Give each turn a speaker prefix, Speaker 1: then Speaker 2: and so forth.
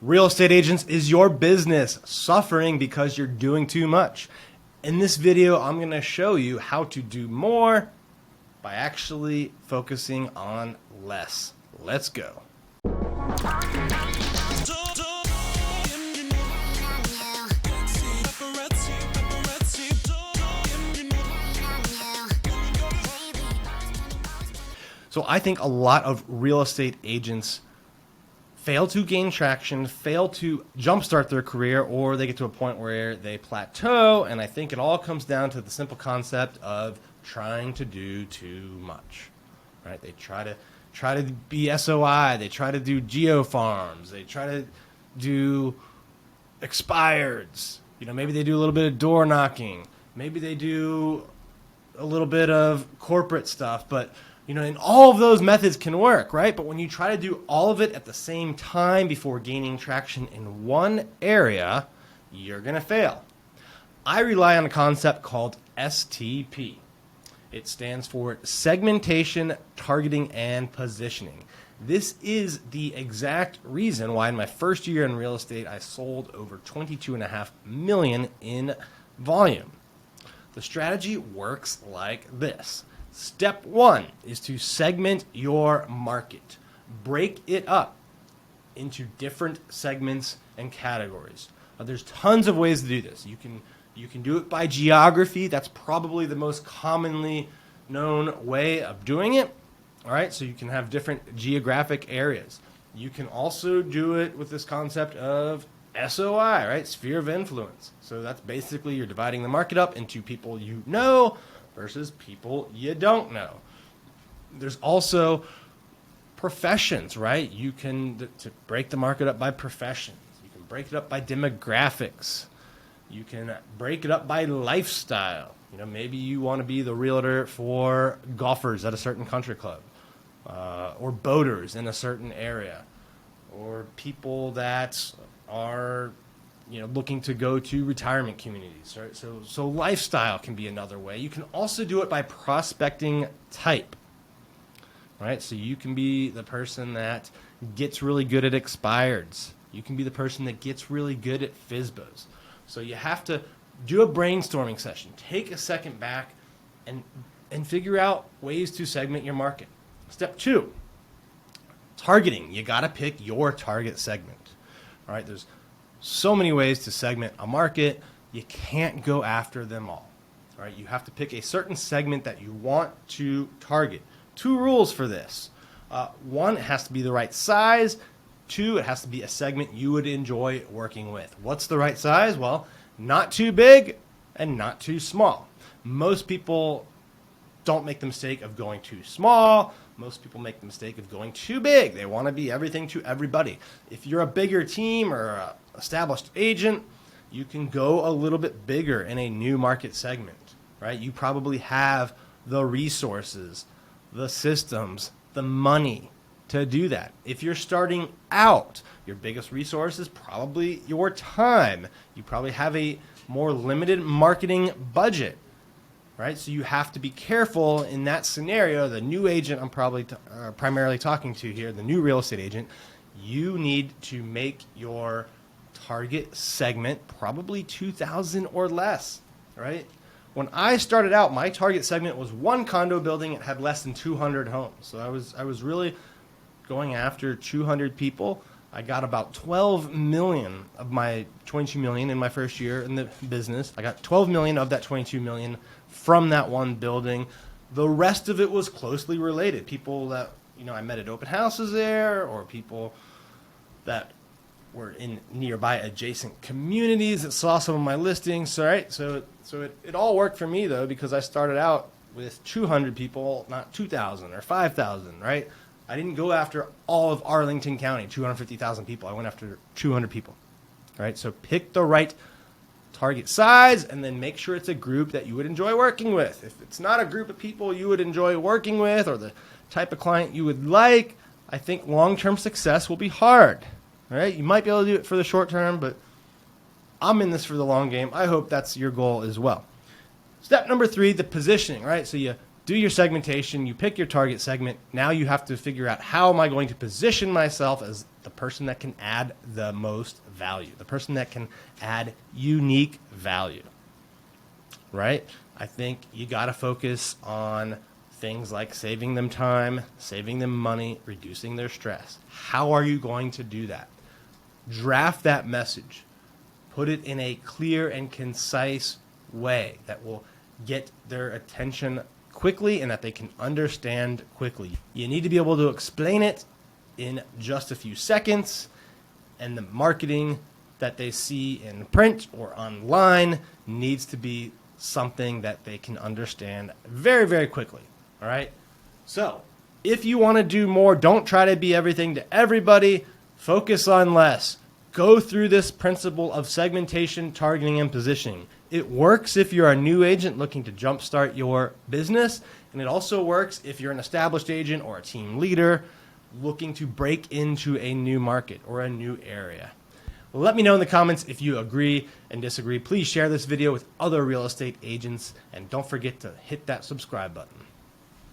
Speaker 1: Real estate agents, is your business suffering because you're doing too much? In this video, I'm going to show you how to do more by actually focusing on less. Let's go. So I think a lot of real estate agents fail to gain traction, fail to jumpstart their career, or they get to a point where they plateau. And I think it all comes down to the simple concept of trying to do too much, right? They try to be SOI, they try to do geo farms, they try to do expireds. You know, maybe they do a little bit of door knocking, maybe they do a little bit of corporate stuff, but you know, and all of those methods can work, right? But when you try to do all of it at the same time before gaining traction in one area, you're going to fail. I rely on a concept called STP. It stands for segmentation, targeting, and positioning. This is the exact reason why in my first year in real estate, I sold over $22.5 million in volume. The strategy works like this. Step one is to segment your market. Break it up into different segments and categories. There's tons of ways to do this. You can do it by geography. That's probably the most commonly known way of doing it. All right, so you can have different geographic areas. You can also do it with this concept of SOI, right? Sphere of influence. So that's basically you're dividing the market up into people you know versus people you don't know. There's also professions, right? You can to break the market up by professions. You can break it up by demographics. You can break it up by lifestyle. You know, maybe you want to be the realtor for golfers at a certain country club, or boaters in a certain area, or people that are looking to go to retirement communities, right? So lifestyle can be another way. You can also do it by prospecting type, right? So you can be the person that gets really good at expireds. You can be the person that gets really good at FSBOs. So you have to do a brainstorming session. Take a second back and figure out ways to segment your market. Step two, targeting. You got to pick your target segment, all right? There's so many ways to segment a market. You can't go after them all. All right? You have to pick a certain segment that you want to target. Two rules for this. One, it has to be the right size. Two, it has to be a segment you would enjoy working with. What's the right size? Well, not too big and not too small. Most people don't make the mistake of going too small. Most people make the mistake of going too big. They want to be everything to everybody. If you're a bigger team or an established agent, you can go a little bit bigger in a new market segment, right? You probably have the resources, the systems, the money to do that. If you're starting out, your biggest resource is probably your time. You probably have a more limited marketing budget, right? So you have to be careful in that scenario. The new agent I'm probably primarily talking to here, the new real estate agent, you need to make your target segment probably 2,000 or less, right? When I started out, my target segment was one condo building. It had less than 200 homes. So I was really going after 200 people. I got about 12 million of my 22 million in my first year in the business. I got 12 million of that 22 million from that one building. The rest of it was closely related. People that, I met at open houses there, or people that were in nearby adjacent communities that saw some of my listings, right? So it all worked for me though, because I started out with 200 people, not 2,000 or 5,000, right? I didn't go after all of Arlington County, 250,000 people. I went after 200 people, right? So pick the right target size and then make sure it's a group that you would enjoy working with. If it's not a group of people you would enjoy working with or the type of client you would like, I think long-term success will be hard, all right? You might be able to do it for the short term, but I'm in this for the long game. I hope that's your goal as well. Step number 3, the positioning, right? So you do your segmentation, you pick your target segment. Now you have to figure out, how am I going to position myself as the person that can add the most value, the person that can add unique value, right? I think you got to focus on things like saving them time, saving them money, reducing their stress. How are you going to do that? Draft that message. Put it in a clear and concise way that will get their attention quickly and that they can understand quickly. You need to be able to explain it in just a few seconds, and the marketing that they see in print or online needs to be something that they can understand very, very quickly. All right? So, if you want to do more, don't try to be everything to everybody. Focus on less. Go through this principle of segmentation, targeting, and positioning. It works if you're a new agent looking to jumpstart your business, and it also works if you're an established agent or a team leader looking to break into a new market or a new area. Let me know in the comments if you agree and disagree. Please share this video with other real estate agents, and don't forget to hit that subscribe button.